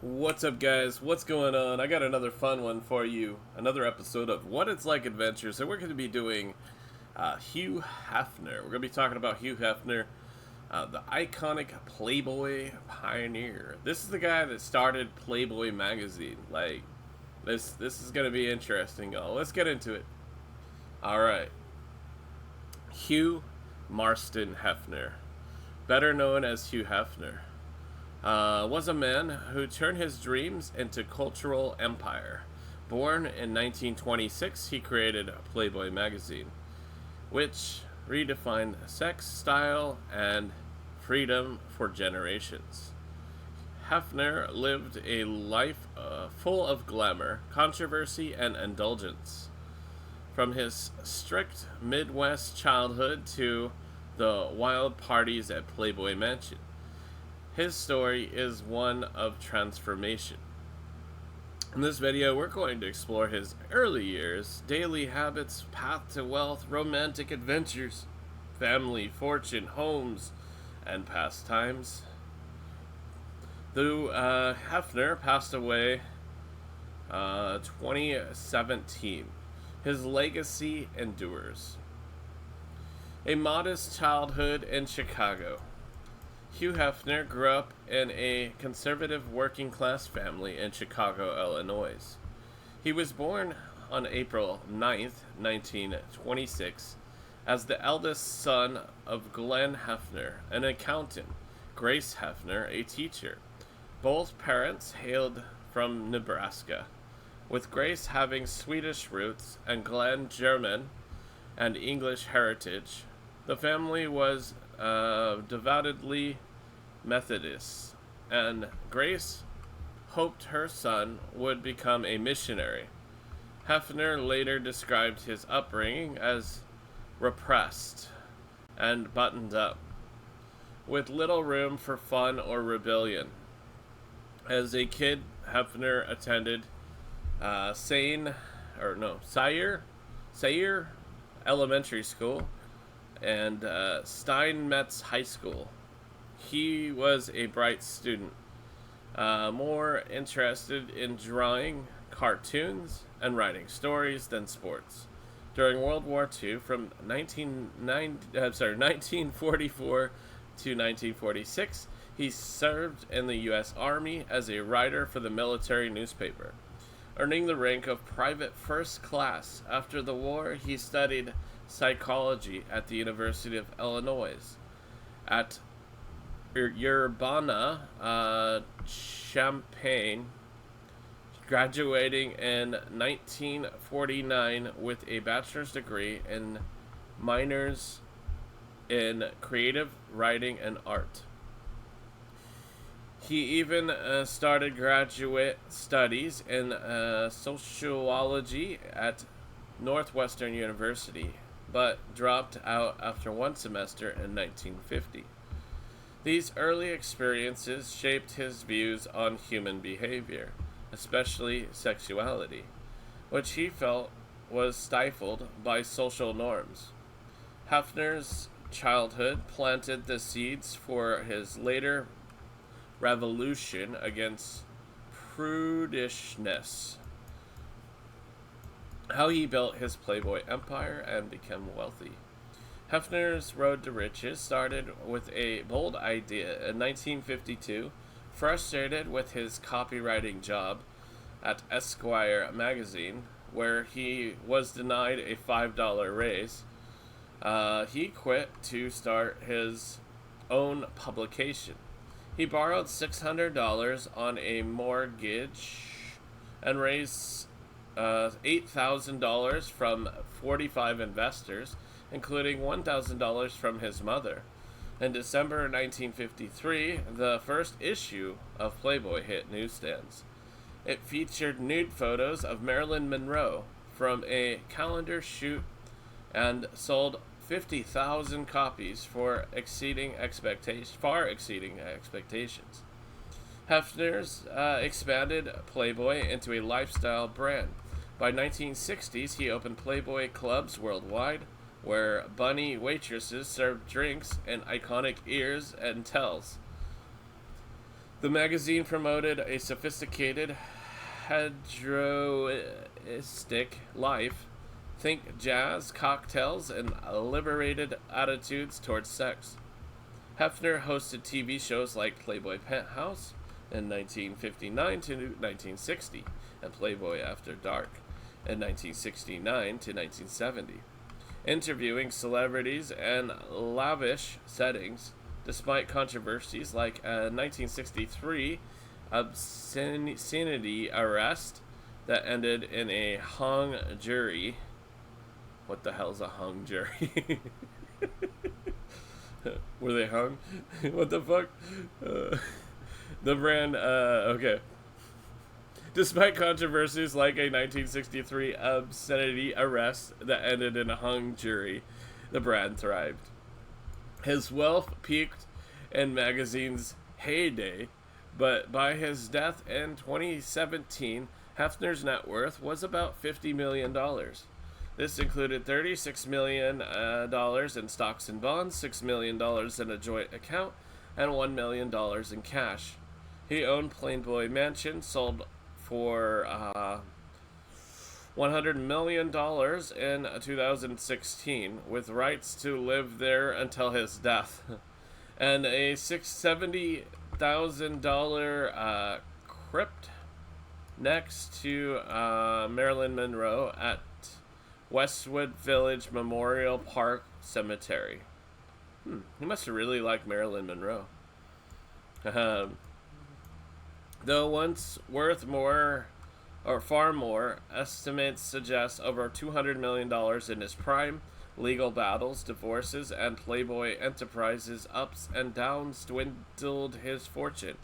What's up, guys? What's going on? I got another fun one for you. Another episode of What It's Like Adventures. And we're going to be doing Hugh Hefner. We're going to be talking about Hugh Hefner, the iconic Playboy pioneer. This is the guy that started Playboy magazine. This is going to be interesting, y'all. Let's get into it. All right. Hugh Marston Hefner, better known as Hugh Hefner, was a man who turned his dreams into cultural empire. Born in 1926, he created Playboy magazine, which redefined sex, style, and freedom for generations. Hefner lived a life full of glamour, controversy, and indulgence. From his strict Midwest childhood to the wild parties at Playboy Mansion, his story is one of transformation. In this video, we're going to explore his early years, daily habits, path to wealth, romantic adventures, family, fortune, homes, and pastimes. Though Hefner passed away 2017, his legacy endures. A modest childhood in Chicago. Hugh Hefner grew up in a conservative working-class family in Chicago, Illinois. He was born on April 9th, 1926, as the eldest son of Glenn Hefner, an accountant, Grace Hefner, a teacher. Both parents hailed from Nebraska, with Grace having Swedish roots and Glenn German and English heritage. The family was devoutly Methodist, and Grace hoped her son would become a missionary. Hefner later described his upbringing as repressed and buttoned up, with little room for fun or rebellion. As a kid, Hefner attended Sayre Elementary School and Steinmetz High School. He was a bright student, more interested in drawing cartoons and writing stories than sports. During World War II, from 1944 to 1946, he served in the U.S. Army as a writer for the military newspaper, earning the rank of private first class. After the war, he studied psychology at the University of Illinois at Urbana-Champaign, graduating in 1949 with a bachelor's degree and minors in creative writing and art. He even started graduate studies in sociology at Northwestern University, but dropped out after one semester in 1950. These early experiences shaped his views on human behavior, especially sexuality, which he felt was stifled by social norms. Hefner's childhood planted the seeds for his later revolution against prudishness. How he built his Playboy empire and became wealthy. Hefner's road to riches started with a bold idea in 1952. Frustrated with his copywriting job at Esquire magazine, where he was denied a $5 raise, he quit to start his own publication. He borrowed $600 on a mortgage and raised $8,000 from 45 investors, including $1,000 from his mother. In December 1953, the first issue of Playboy hit newsstands. It featured nude photos of Marilyn Monroe from a calendar shoot and sold 50,000 copies, far exceeding expectations. Hefner's expanded Playboy into a lifestyle brand. By 1960s, he opened Playboy clubs worldwide, where bunny waitresses served drinks in iconic ears and tells. The magazine promoted a sophisticated, hedonistic life. Think jazz, cocktails, and liberated attitudes towards sex. Hefner hosted TV shows like Playboy Penthouse in 1959 to 1960 and Playboy After Dark in 1969 to 1970, interviewing celebrities in lavish settings. Despite controversies like a 1963 obscenity arrest that ended in a hung jury. What the hell's a hung jury? Were they hung? What the fuck? The brand, okay. Despite controversies like a 1963 obscenity arrest that ended in a hung jury, the brand thrived. His wealth peaked in magazine's heyday, but by his death in 2017, Hefner's net worth was about $50 million. This included $36 million in stocks and bonds, $6 million in a joint account, and $1 million in cash. He owned Playboy Mansion, sold for $100 million in 2016, with rights to live there until his death, and a $670,000 crypt next to Marilyn Monroe at Westwood Village Memorial Park Cemetery. He must have really liked Marilyn Monroe. Though once worth more, or far more, estimates suggest over $200 million in his prime. Legal battles, divorces, and Playboy Enterprises' ups and downs dwindled his fortune.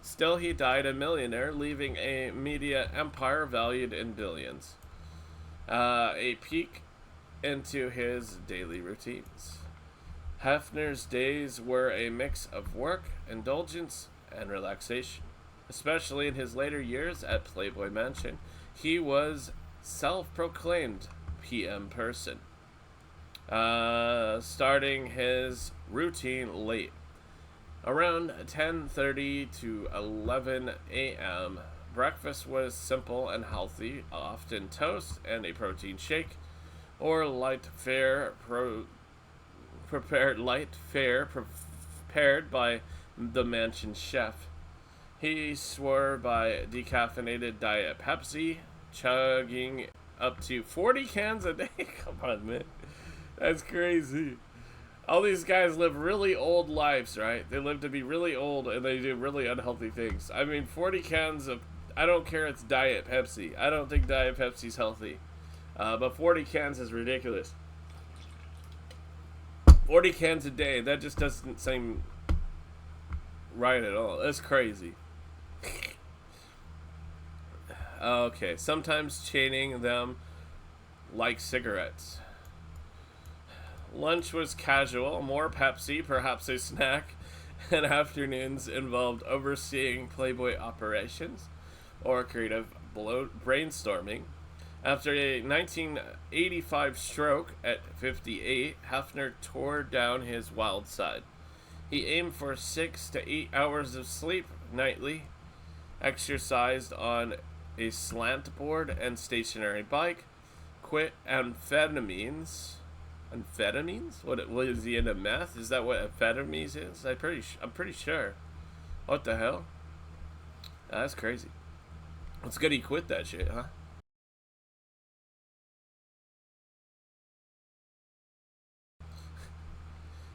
Still, he died a millionaire, leaving a media empire valued in billions. A peek into his daily routines. Hefner's days were a mix of work, indulgence, and relaxation. Especially in his later years at Playboy Mansion, he was self-proclaimed PM person, starting his routine late. Around 10:30 to 11 a.m., breakfast was simple and healthy, often toast and a protein shake, or prepared by the mansion chef. He swore by decaffeinated Diet Pepsi, chugging up to 40 cans a day. Come on, man. That's crazy. All these guys live really old lives, right? They live to be really old, and they do really unhealthy things. I mean, 40 cans of... I don't care it's Diet Pepsi. I don't think Diet Pepsi's healthy. But 40 cans is ridiculous. 40 cans a day, that just doesn't seem right at all. That's crazy. Okay, sometimes chaining them like cigarettes. Lunch was casual, more Pepsi, perhaps a snack, and afternoons involved overseeing Playboy operations or creative brainstorming. After a 1985 stroke at 58, Hefner tore down his wild side. He aimed for 6 to 8 hours of sleep nightly, exercised on a slant board and stationary bike, quit amphetamines. Amphetamines? What is he into meth? Is that what amphetamines is? I'm pretty sure. What the hell? That's crazy. It's good he quit that shit, huh?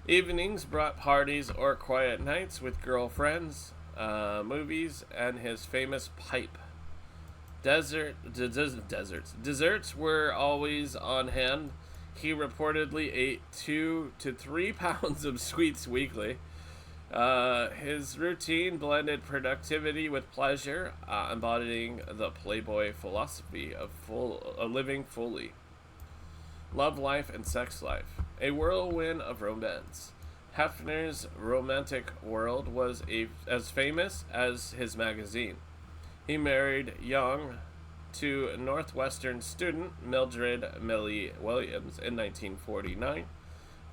Evenings brought parties or quiet nights with girlfriends, movies, and his famous pipe. Desserts were always on hand. He reportedly ate 2 to 3 pounds of sweets weekly. His routine blended productivity with pleasure, embodying the Playboy philosophy of living fully. Love life and sex life. A whirlwind of romance. Hefner's romantic world was as famous as his magazine. He married young to Northwestern student Mildred Millie Williams in 1949.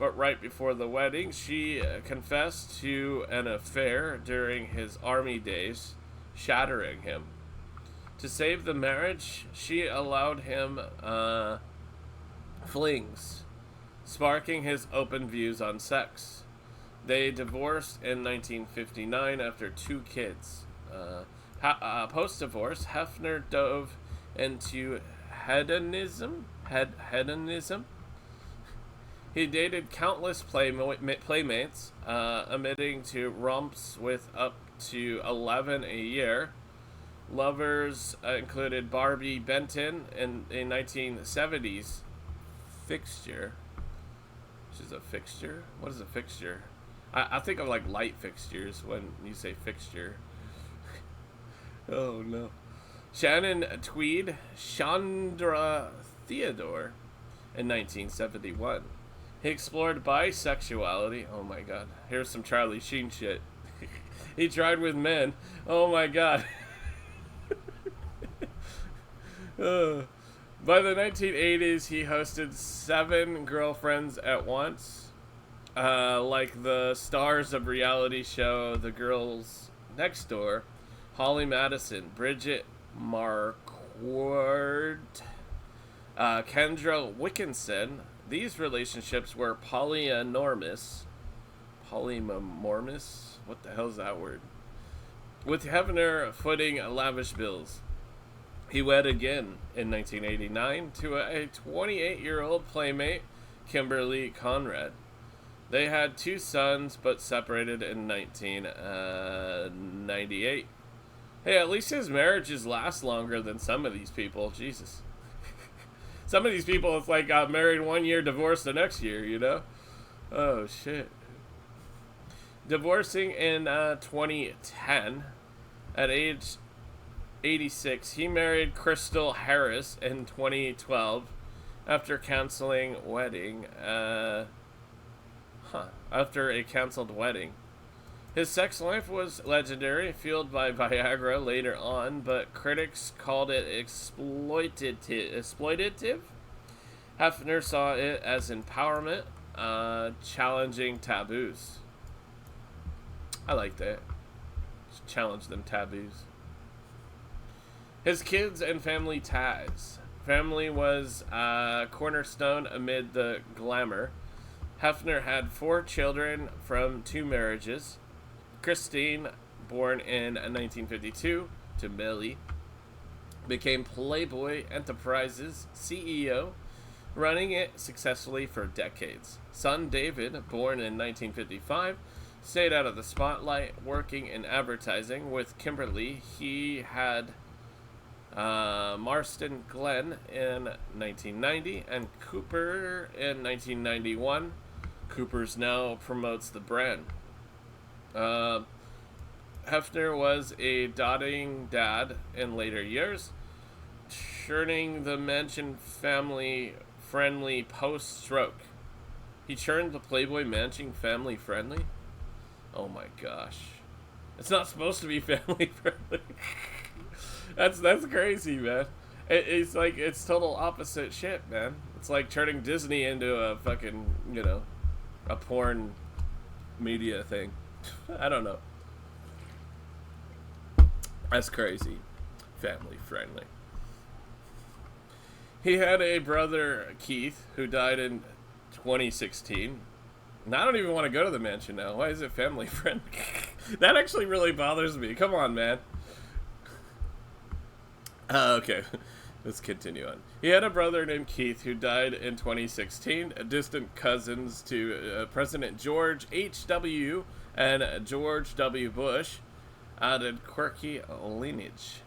but right before the wedding, she confessed to an affair during his army days, shattering him. To save the marriage, she allowed him flings, sparking his open views on sex. They divorced in 1959 after 2 kids. Post-divorce, Hefner dove into hedonism. Hedonism. He dated countless playmates, admitting to romps with up to 11 a year. Lovers included Barbie Benton in a 1970s fixture. Which is a fixture? What is a fixture? I think of like light fixtures when you say fixture. Oh no. Shannon Tweed, Chandra Theodore in 1971. He explored bisexuality. Oh my god. Here's some Charlie Sheen shit. He tried with men. Oh my god. By the 1980s, he hosted 7 girlfriends at once. Like the stars of reality show The Girls Next Door, Holly Madison, Bridget Marquardt, Kendra Wickinson. These relationships were polyanormous. Polymormous? What the hell is that word? With Hefner footing lavish bills. He wed again in 1989 to a 28-year-old playmate, Kimberly Conrad. They had 2 sons, but separated in 1998. Hey, at least his marriages last longer than some of these people. Jesus. Some of these people, it's like got married 1 year, divorced the next year, you know? Oh, shit. Divorcing in 2010, at age 86, he married Crystal Harris in 2012 after canceling wedding. After a canceled wedding. His sex life was legendary, fueled by Viagra later on, but critics called it exploitative. Hefner saw it as empowerment, challenging taboos. I like that. Just challenge them taboos. His kids and family ties. Family was a cornerstone amid the glamour. Hefner had 4 children from 2 marriages. Christine, born in 1952 to Millie, became Playboy Enterprises CEO, running it successfully for decades. Son David, born in 1955, stayed out of the spotlight, working in advertising. With Kimberly, he had Marston Glenn in 1990 and Cooper in 1991. Cooper's now promotes the brand. Hefner was a doting dad in later years, churning the Mansion family friendly post-stroke. He churned the Playboy Mansion family friendly? Oh my gosh. It's not supposed to be family friendly. That's crazy, man. It's like, it's total opposite shit, man. It's like turning Disney into a fucking, you know, a porn media thing. I don't know. That's crazy. Family friendly. He had a brother, Keith, who died in 2016. And I don't even want to go to the mansion now. Why is it family friendly? That actually really bothers me. Come on, man. Okay. Let's continue on. He had a brother named Keith who died in 2016, distant cousins to President George H.W. and George W. Bush, added quirky lineage.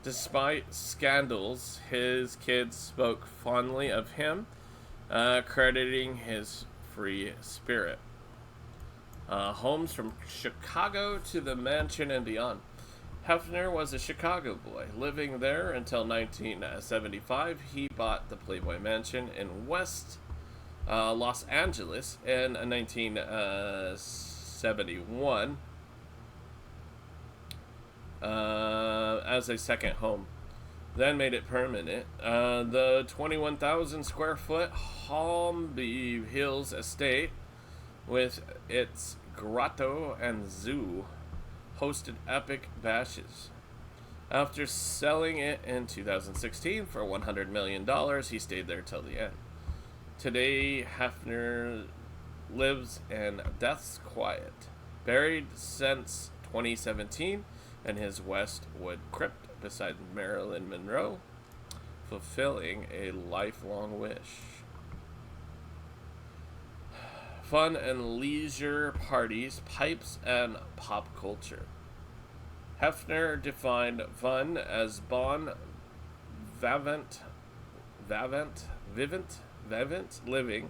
Despite scandals, his kids spoke fondly of him, crediting his free spirit. Homes from Chicago to the mansion and beyond. Hefner was a Chicago boy, living there until 1975. He bought the Playboy Mansion in West Los Angeles in 1971 as a second home. then made it permanent. The 21,000 square foot Holmby Hills estate, with its grotto and zoo, hosted epic bashes. After selling it in 2016 for $100 million, he stayed there till the end. Today, Hefner lives in death's quiet, buried since 2017 in his Westwood crypt beside Marilyn Monroe, fulfilling a lifelong wish. Fun and leisure parties, pipes, and pop culture. Hefner defined fun as bon vivant living.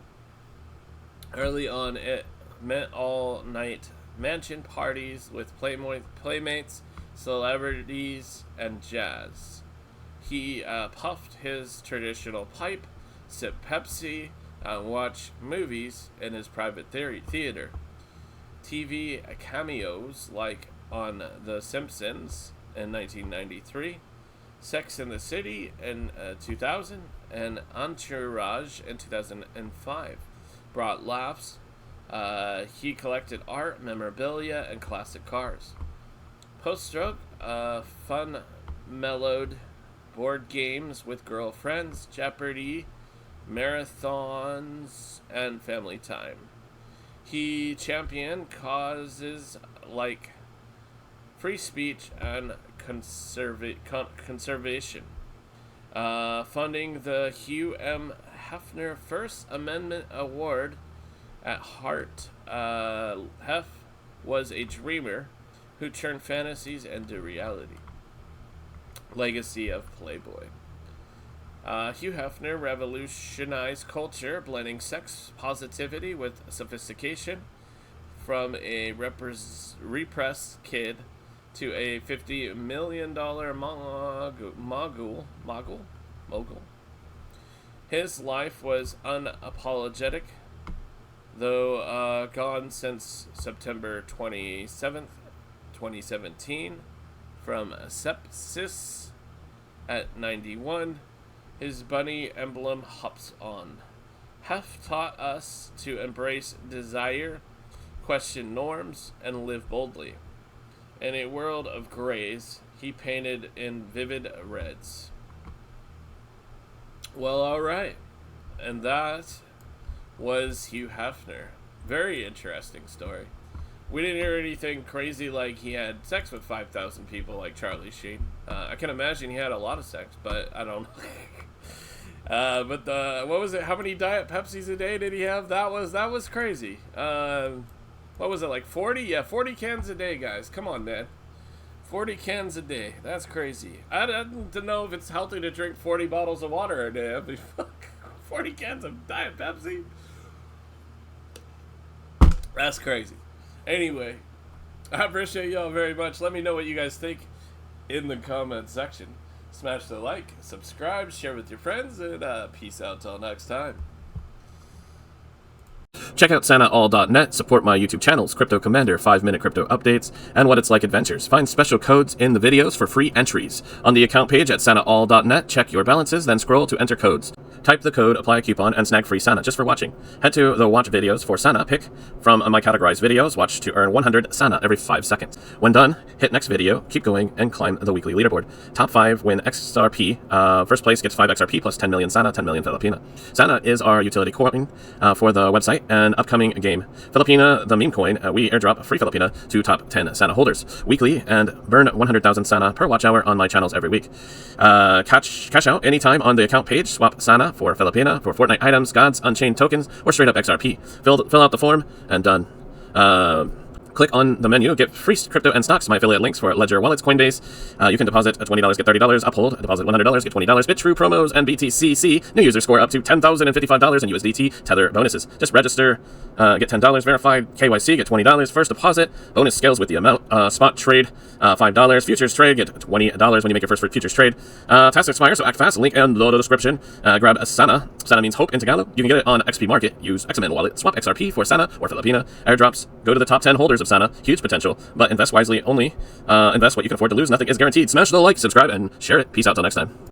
Early on, it meant all-night mansion parties with playmates, celebrities, and jazz. He puffed his traditional pipe, sipped Pepsi, and watched movies in his private theater. TV cameos like on The Simpsons in 1993, Sex and the City in 2000, and Entourage in 2005 brought laughs. He collected art, memorabilia, and classic cars. Post-stroke, fun, mellowed board games with girlfriends, Jeopardy, marathons, and family time. He championed causes like free speech and conservation, funding the Hugh M. Hefner First Amendment Award. At heart, Hef was a dreamer who turned fantasies into reality. Legacy of Playboy. Hugh Hefner revolutionized culture, blending sex positivity with sophistication. From a repressed kid to a $50 million mogul. His life was unapologetic, though gone since September 27th, 2017, from sepsis at 91. His bunny emblem hops on. Hef taught us to embrace desire, question norms, and live boldly. In a world of grays, he painted in vivid reds. Well, alright. And that was Hugh Hefner. Very interesting story. We didn't hear anything crazy like he had sex with 5,000 people like Charlie Sheen. I can imagine he had a lot of sex, but I don't know. But what was it? How many Diet Pepsis a day did he have? That was crazy. What was it, like 40? Yeah, 40 cans a day, guys. Come on, man. 40 cans a day. That's crazy. I don't know if it's healthy to drink 40 bottles of water a day. I mean, fuck, 40 cans of Diet Pepsi? That's crazy. Anyway, I appreciate y'all very much. Let me know what you guys think in the comment section. Smash the like, subscribe, share with your friends, and peace out till next time. Check out SantaAll.net, support my YouTube channels, Crypto Commander, 5-minute crypto updates, and What It's Like Adventures. Find special codes in the videos for free entries. On the account page at SantaAll.net, check your balances, then scroll to enter codes. Type the code, apply a coupon, and snag free Santa just for watching. Head to the watch videos for Santa, pick from my categorized videos, watch to earn 100 Santa every 5 seconds. When done, hit next video, keep going, and climb the weekly leaderboard. Top 5 win XRP. First place gets 5 XRP plus 10 million Santa, 10 million Filipina. Santa is our utility coin for the website and upcoming game. Filipina, the meme coin, we airdrop free Filipina to top 10 Santa holders weekly and burn 100,000 Santa per watch hour on my channels every week. Cash out anytime on the account page. Swap Santa for Filipina for Fortnite items, gods, unchained tokens, or straight up XRP. Fill out the form and done. Click on the menu, get free crypto and stocks. My affiliate links for Ledger Wallets, Coinbase. You can deposit $20, get $30. Uphold, deposit $100, get $20. BitTrue promos and BTCC. New users score up to $10,055 in USDT Tether bonuses. Just register, get $10. Verified KYC, get $20. First deposit, bonus scales with the amount. Spot trade, $5. Futures trade, get $20 when you make your first futures trade. Tasks expire, so act fast. Link in the description. Grab a Sana. Sana means hope in Tagalog. You can get it on XP Market. Use Xaman wallet. Swap XRP for Sana or Filipina. Airdrops. Go to the top 10 holders of Sana. Huge potential, but invest wisely only. Invest what you can afford to lose. Nothing is guaranteed. Smash the like, subscribe, and share it. Peace out till next time.